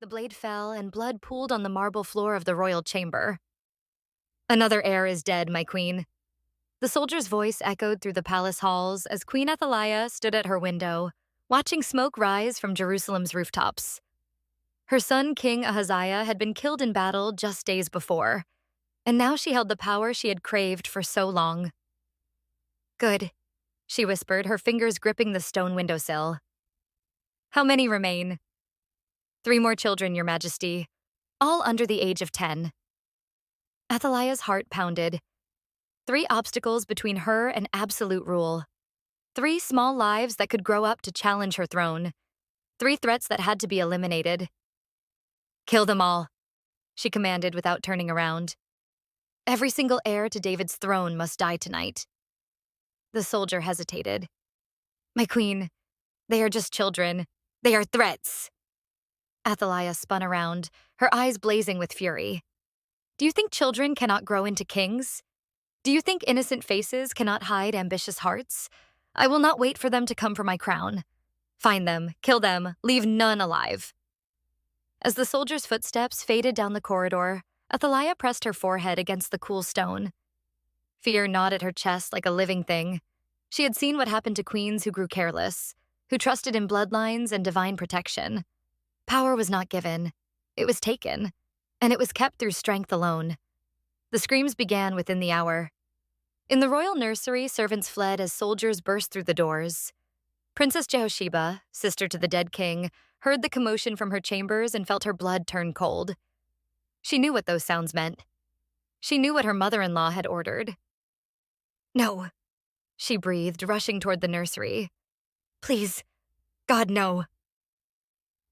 The blade fell, and blood pooled on the marble floor of the royal chamber. "Another heir is dead, my queen." The soldier's voice echoed through the palace halls as Queen Athaliah stood at her window, watching smoke rise from Jerusalem's rooftops. Her son, King Ahaziah, had been killed in battle just days before, and now she held the power she had craved for so long. "Good," she whispered, her fingers gripping the stone windowsill. "How many remain?" "3 more children, Your Majesty, all under the age of 10. Athaliah's heart pounded. 3 obstacles between her and absolute rule. 3 small lives that could grow up to challenge her throne. 3 threats that had to be eliminated. "Kill them all," she commanded without turning around. "Every single heir to David's throne must die tonight." The soldier hesitated. "My queen, they are just children. They are threats." Athaliah spun around, her eyes blazing with fury. "Do you think children cannot grow into kings? Do you think innocent faces cannot hide ambitious hearts? I will not wait for them to come for my crown. Find them, kill them, leave none alive." As the soldier's footsteps faded down the corridor, Athaliah pressed her forehead against the cool stone. Fear gnawed at her chest like a living thing. She had seen what happened to queens who grew careless, who trusted in bloodlines and divine protection. Power was not given. It was taken, and it was kept through strength alone. The screams began within the hour. In the royal nursery, servants fled as soldiers burst through the doors. Princess Jehosheba, sister to the dead king, heard the commotion from her chambers and felt her blood turn cold. She knew what those sounds meant. She knew what her mother-in-law had ordered. "No," she breathed, rushing toward the nursery. "Please, God, no."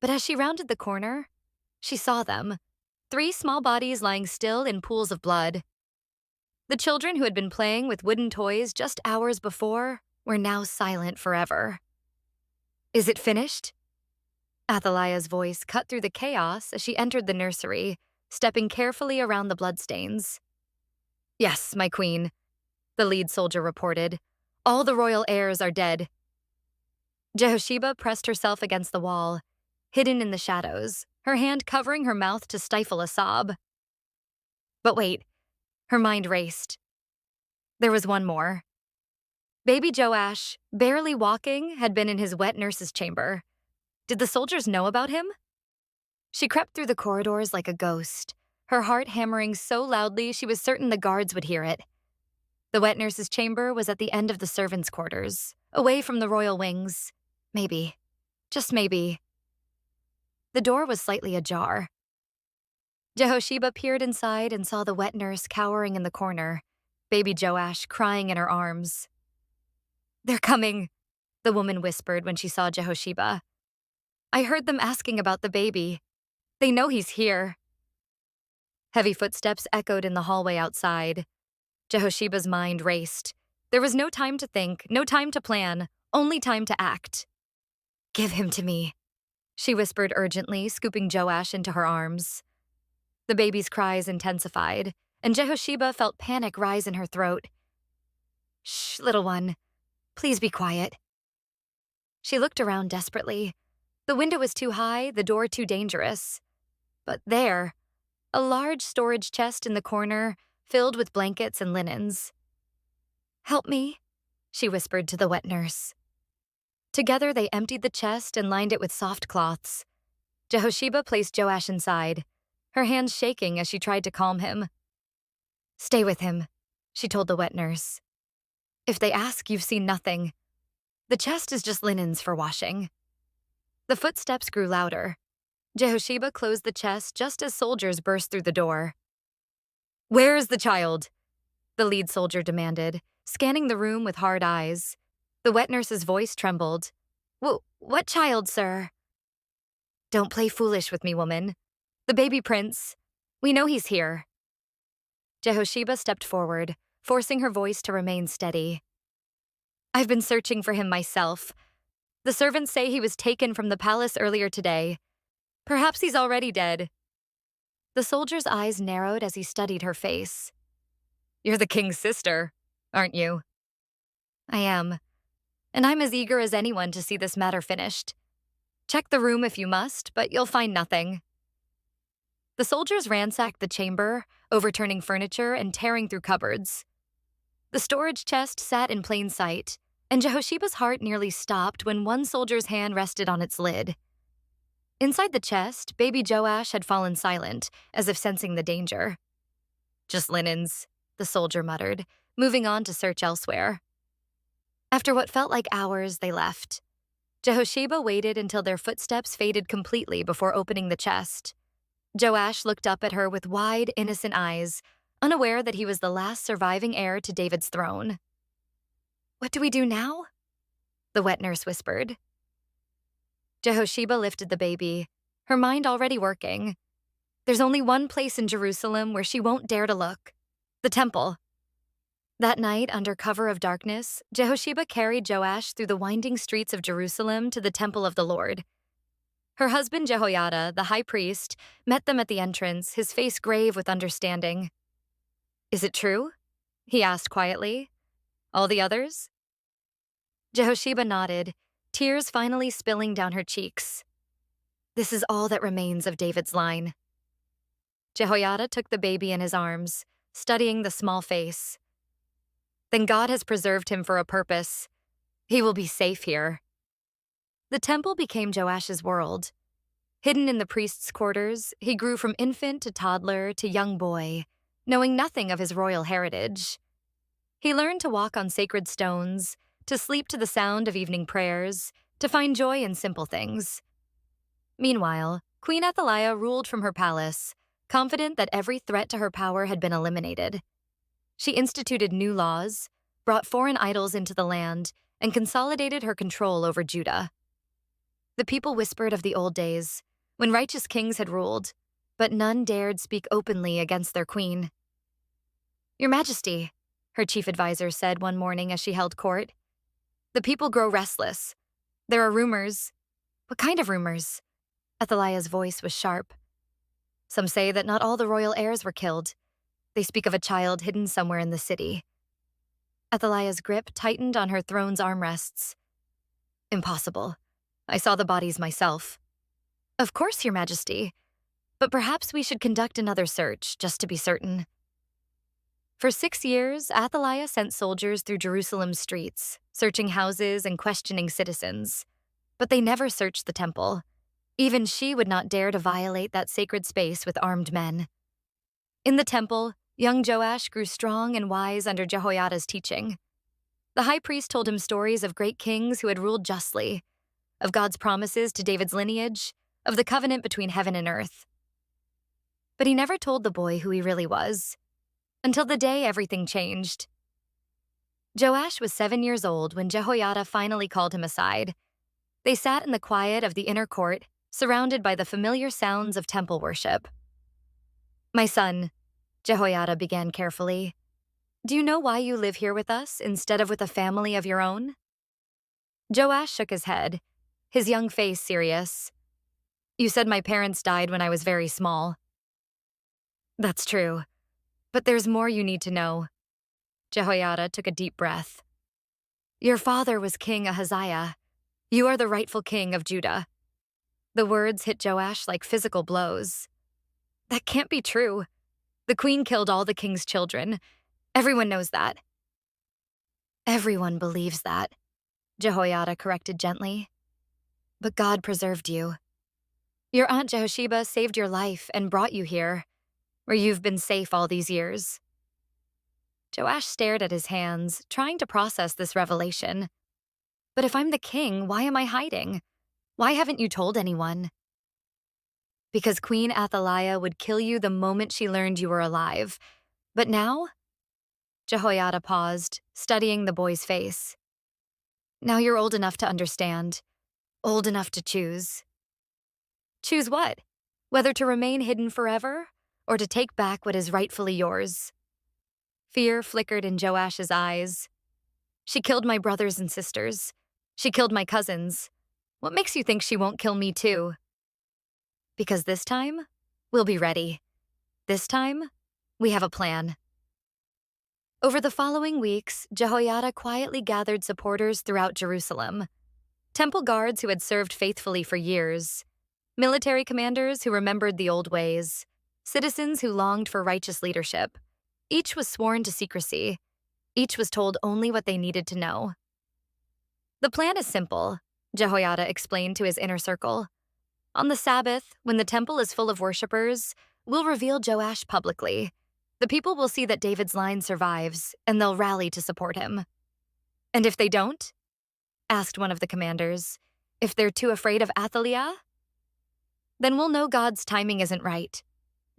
But as she rounded the corner, she saw them, 3 small bodies lying still in pools of blood. The children who had been playing with wooden toys just hours before were now silent forever. "Is it finished?" Athaliah's voice cut through the chaos as she entered the nursery, stepping carefully around the bloodstains. "Yes, my queen," the lead soldier reported. "All the royal heirs are dead." Jehosheba pressed herself against the wall, hidden in the shadows, her hand covering her mouth to stifle a sob. But wait, her mind raced. There was one more. Baby Joash, barely walking, had been in his wet nurse's chamber. Did the soldiers know about him? She crept through the corridors like a ghost, her heart hammering so loudly she was certain the guards would hear it. The wet nurse's chamber was at the end of the servants' quarters, away from the royal wings. Maybe, just maybe. The door was slightly ajar. Jehosheba peered inside and saw the wet nurse cowering in the corner, baby Joash crying in her arms. "They're coming," the woman whispered when she saw Jehosheba. "I heard them asking about the baby. They know he's here." Heavy footsteps echoed in the hallway outside. Jehosheba's mind raced. There was no time to think, no time to plan, only time to act. "Give him to me," she whispered urgently, scooping Joash into her arms. The baby's cries intensified, and Jehosheba felt panic rise in her throat. "Shh, little one. Please be quiet." She looked around desperately. The window was too high, the door too dangerous. But there, a large storage chest in the corner, filled with blankets and linens. "Help me," she whispered to the wet nurse. Together they emptied the chest and lined it with soft cloths. Jehosheba placed Joash inside, her hands shaking as she tried to calm him. "Stay with him," she told the wet nurse. "If they ask, you've seen nothing. The chest is just linens for washing." The footsteps grew louder. Jehosheba closed the chest just as soldiers burst through the door. "Where is the child?" the lead soldier demanded, scanning the room with hard eyes. The wet nurse's voice trembled. What child, sir?" "Don't play foolish with me, woman. The baby prince. We know he's here." Jehosheba stepped forward, forcing her voice to remain steady. "I've been searching for him myself. The servants say he was taken from the palace earlier today. Perhaps he's already dead." The soldier's eyes narrowed as he studied her face. "You're the king's sister, aren't you?" "I am, and I'm as eager as anyone to see this matter finished. Check the room if you must, but you'll find nothing. The soldiers ransacked the chamber, overturning furniture and tearing through cupboards. The storage chest sat in plain sight, and Jehoshiba's heart nearly stopped when one soldier's hand rested on its lid. Inside the chest, baby Joash had fallen silent, as if sensing the danger. "Just linens," the soldier muttered, moving on to search elsewhere. After what felt like hours, they left. Jehoshiba waited until their footsteps faded completely before opening the chest. Joash looked up at her with wide, innocent eyes, unaware that he was the last surviving heir to David's throne. "What do we do now?" the wet nurse whispered. Jehoshiba lifted the baby, her mind already working. There's only one place in Jerusalem where she won't dare to look: the temple. That night, under cover of darkness, Jehoshiba carried Joash through the winding streets of Jerusalem to the temple of the Lord. Her husband Jehoiada, the high priest, met them at the entrance, his face grave with understanding. "Is it true?" he asked quietly. "All the others?" Jehoshiba nodded, tears finally spilling down her cheeks. "This is all that remains of David's line." Jehoiada took the baby in his arms, studying the small face. "Then God has preserved him for a purpose. He will be safe here." The temple became Joash's world. Hidden in the priest's quarters, he grew from infant to toddler to young boy, knowing nothing of his royal heritage. He learned to walk on sacred stones, to sleep to the sound of evening prayers, to find joy in simple things. Meanwhile, Queen Athaliah ruled from her palace, confident that every threat to her power had been eliminated. She instituted new laws, brought foreign idols into the land, and consolidated her control over Judah. The people whispered of the old days, when righteous kings had ruled, but none dared speak openly against their queen. "Your Majesty," her chief advisor said one morning as she held court, "the people grow restless. There are rumors." "What kind of rumors?" Athaliah's voice was sharp. "Some say that not all the royal heirs were killed. They speak of a child hidden somewhere in the city." Athaliah's grip tightened on her throne's armrests. "Impossible. I saw the bodies myself." "Of course, Your Majesty. But perhaps we should conduct another search, just to be certain." For 6 years, Athaliah sent soldiers through Jerusalem's streets, searching houses and questioning citizens. But they never searched the temple. Even she would not dare to violate that sacred space with armed men. In the temple, young Joash grew strong and wise under Jehoiada's teaching. The high priest told him stories of great kings who had ruled justly, of God's promises to David's lineage, of the covenant between heaven and earth. But he never told the boy who he really was, until the day everything changed. Joash was 7 years old when Jehoiada finally called him aside. They sat in the quiet of the inner court, surrounded by the familiar sounds of temple worship. "My son," Jehoiada began carefully, "do you know why you live here with us instead of with a family of your own?" Joash shook his head, his young face serious. "You said my parents died when I was very small." "That's true. But there's more you need to know." Jehoiada took a deep breath. "Your father was King Ahaziah. You are the rightful king of Judah." The words hit Joash like physical blows. "That can't be true. The queen killed all the king's children. Everyone knows that." "Everyone believes that," Jehoiada corrected gently. "But God preserved you. Your Aunt Jehoshiba saved your life and brought you here, where you've been safe all these years." Joash stared at his hands, trying to process this revelation. "But if I'm the king, why am I hiding? Why haven't you told anyone?" "Because Queen Athaliah would kill you the moment she learned you were alive. But now?" Jehoiada paused, studying the boy's face. "Now you're old enough to understand. Old enough to choose." "Choose what? Whether to remain hidden forever, or to take back what is rightfully yours?" Fear flickered in Joash's eyes. "She killed my brothers and sisters. She killed my cousins. What makes you think she won't kill me too?" "Because this time, we'll be ready. This time, we have a plan." Over the following weeks, Jehoiada quietly gathered supporters throughout Jerusalem. Temple guards who had served faithfully for years, military commanders who remembered the old ways, citizens who longed for righteous leadership. Each was sworn to secrecy. Each was told only what they needed to know. The plan is simple, Jehoiada explained to his inner circle. On the Sabbath, when the temple is full of worshippers, we'll reveal Joash publicly. The people will see that David's line survives, and they'll rally to support him. And if they don't? Asked one of the commanders. If they're too afraid of Athaliah? Then we'll know God's timing isn't right,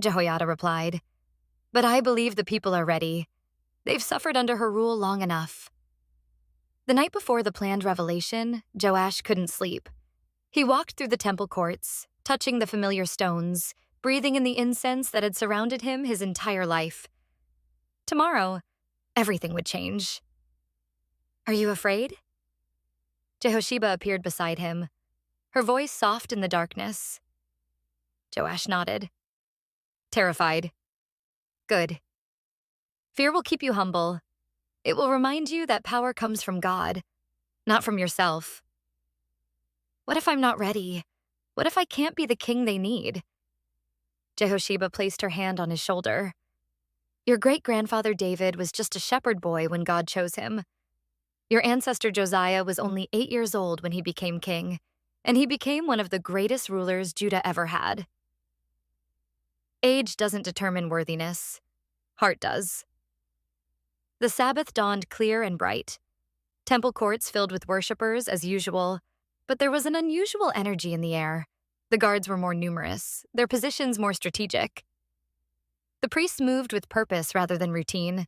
Jehoiada replied. But I believe the people are ready. They've suffered under her rule long enough. The night before the planned revelation, Joash couldn't sleep. He walked through the temple courts, touching the familiar stones, breathing in the incense that had surrounded him his entire life. Tomorrow, everything would change. Are you afraid? Jehosheba appeared beside him, her voice soft in the darkness. Joash nodded. Terrified. Good. Fear will keep you humble. It will remind you that power comes from God, not from yourself. What if I'm not ready? What if I can't be the king they need? Jehosheba placed her hand on his shoulder. Your great-grandfather David was just a shepherd boy when God chose him. Your ancestor Josiah was only 8 years old when he became king, and he became one of the greatest rulers Judah ever had. Age doesn't determine worthiness. Heart does. The Sabbath dawned clear and bright. Temple courts filled with worshippers as usual, but there was an unusual energy in the air. The guards were more numerous, their positions more strategic. The priests moved with purpose rather than routine.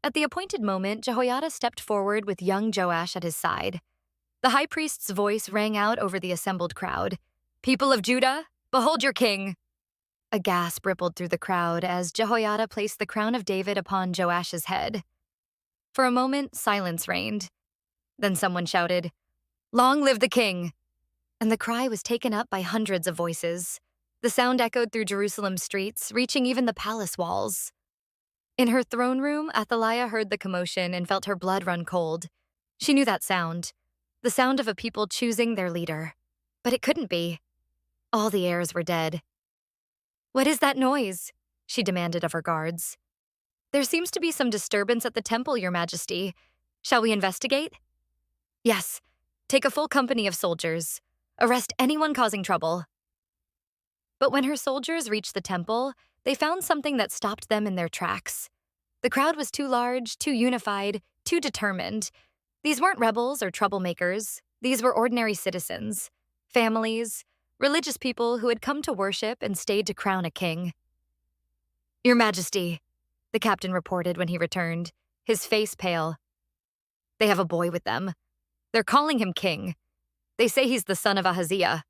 At the appointed moment, Jehoiada stepped forward with young Joash at his side. The high priest's voice rang out over the assembled crowd. People of Judah, behold your king! A gasp rippled through the crowd as Jehoiada placed the crown of David upon Joash's head. For a moment, silence reigned. Then someone shouted, "Long live the king!" And the cry was taken up by hundreds of voices. The sound echoed through Jerusalem's streets, reaching even the palace walls. In her throne room, Athaliah heard the commotion and felt her blood run cold. She knew that sound, the sound of a people choosing their leader. But it couldn't be. All the heirs were dead. What is that noise? She demanded of her guards. There seems to be some disturbance at the temple, Your Majesty. Shall we investigate? Yes. Take a full company of soldiers. Arrest anyone causing trouble. But when her soldiers reached the temple, they found something that stopped them in their tracks. The crowd was too large, too unified, too determined. These weren't rebels or troublemakers. These were ordinary citizens, families, religious people who had come to worship and stayed to crown a king. Your Majesty, the captain reported when he returned, his face pale. They have a boy with them. They're calling him king. They say he's the son of Ahaziah.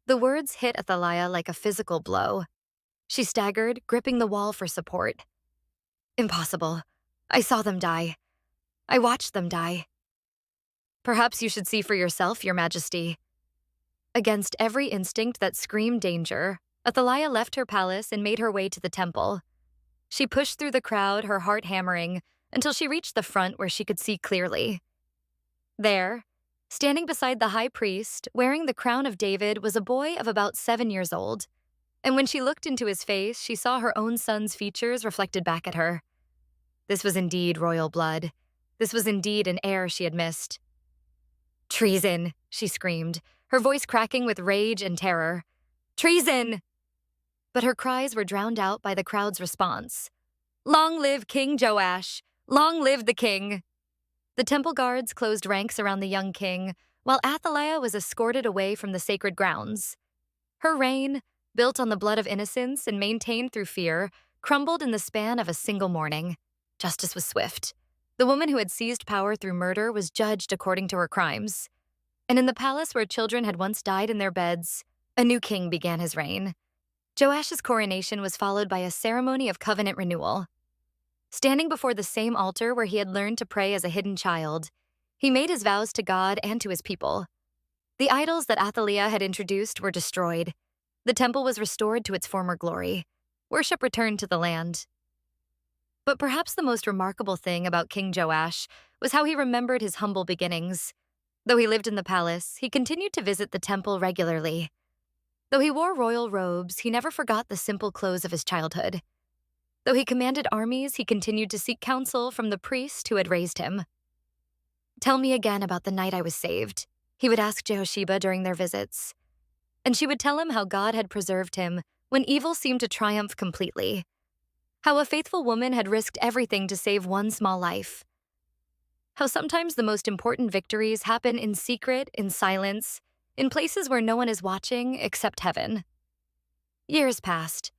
The words hit Athaliah like a physical blow. She staggered, gripping the wall for support. Impossible. I saw them die. I watched them die. Perhaps you should see for yourself, Your Majesty. Against every instinct that screamed danger, Athaliah left her palace and made her way to the temple. She pushed through the crowd, her heart hammering, until she reached the front where she could see clearly. There, standing beside the high priest, wearing the crown of David, was a boy of about 7 years old. And when she looked into his face, she saw her own son's features reflected back at her. This was indeed royal blood. This was indeed an heir she had missed. Treason, she screamed, her voice cracking with rage and terror. Treason! But her cries were drowned out by the crowd's response. Long live King Joash! Long live the king! The temple guards closed ranks around the young king, while Athaliah was escorted away from the sacred grounds. Her reign, built on the blood of innocence and maintained through fear, crumbled in the span of a single morning. Justice was swift. The woman who had seized power through murder was judged according to her crimes. And in the palace where children had once died in their beds, a new king began his reign. Joash's coronation was followed by a ceremony of covenant renewal. Standing before the same altar where he had learned to pray as a hidden child, he made his vows to God and to his people. The idols that Athaliah had introduced were destroyed. The temple was restored to its former glory. Worship returned to the land. But perhaps the most remarkable thing about King Joash was how he remembered his humble beginnings. Though he lived in the palace, he continued to visit the temple regularly. Though he wore royal robes, he never forgot the simple clothes of his childhood. Though he commanded armies, he continued to seek counsel from the priest who had raised him. "Tell me again about the night I was saved," he would ask Jehosheba during their visits. And she would tell him how God had preserved him when evil seemed to triumph completely. How a faithful woman had risked everything to save one small life. How sometimes the most important victories happen in secret, in silence, in places where no one is watching except heaven. Years passed.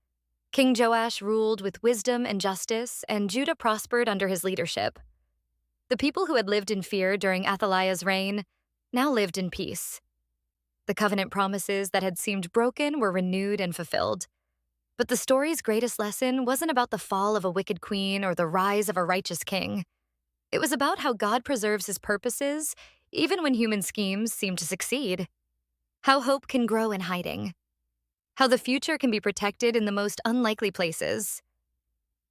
King Joash ruled with wisdom and justice, and Judah prospered under his leadership. The people who had lived in fear during Athaliah's reign now lived in peace. The covenant promises that had seemed broken were renewed and fulfilled. But the story's greatest lesson wasn't about the fall of a wicked queen or the rise of a righteous king. It was about how God preserves his purposes, even when human schemes seem to succeed. How hope can grow in hiding. How the future can be protected in the most unlikely places.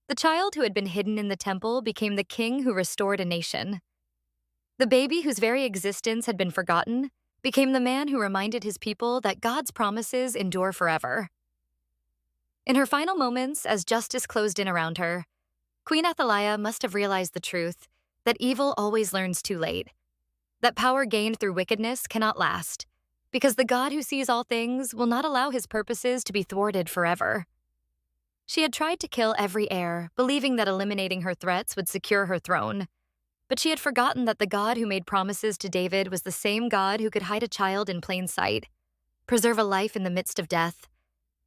The child who had been hidden in the temple became the king who restored a nation. The baby whose very existence had been forgotten became the man who reminded his people that God's promises endure forever. In her final moments, as justice closed in around her, Queen Athaliah must have realized the truth that evil always learns too late, that power gained through wickedness cannot last, because the God who sees all things will not allow his purposes to be thwarted forever. She had tried to kill every heir, believing that eliminating her threats would secure her throne. But she had forgotten that the God who made promises to David was the same God who could hide a child in plain sight, preserve a life in the midst of death,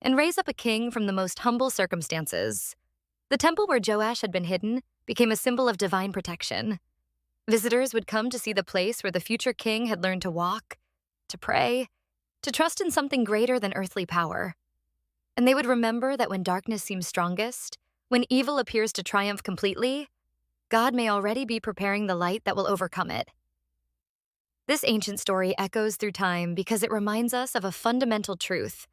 and raise up a king from the most humble circumstances. The temple where Joash had been hidden became a symbol of divine protection. Visitors would come to see the place where the future king had learned to walk, to pray, to trust in something greater than earthly power. And they would remember that when darkness seems strongest, when evil appears to triumph completely, God may already be preparing the light that will overcome it. This ancient story echoes through time because it reminds us of a fundamental truth,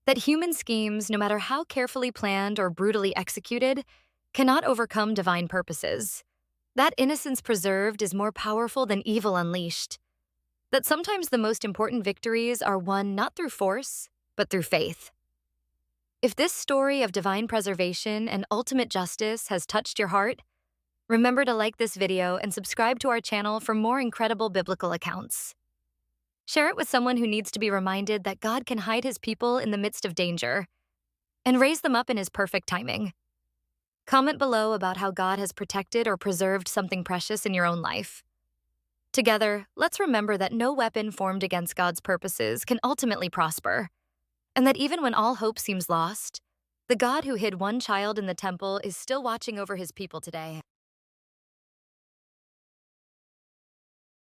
that human schemes, no matter how carefully planned or brutally executed, cannot overcome divine purposes. That innocence preserved is more powerful than evil unleashed. That sometimes the most important victories are won not through force, but through faith. If this story of divine preservation and ultimate justice has touched your heart, remember to like this video and subscribe to our channel for more incredible biblical accounts. Share it with someone who needs to be reminded that God can hide his people in the midst of danger and raise them up in his perfect timing. Comment below about how God has protected or preserved something precious in your own life. Together, let's remember that no weapon formed against God's purposes can ultimately prosper, and that even when all hope seems lost, the God who hid one child in the temple is still watching over his people today.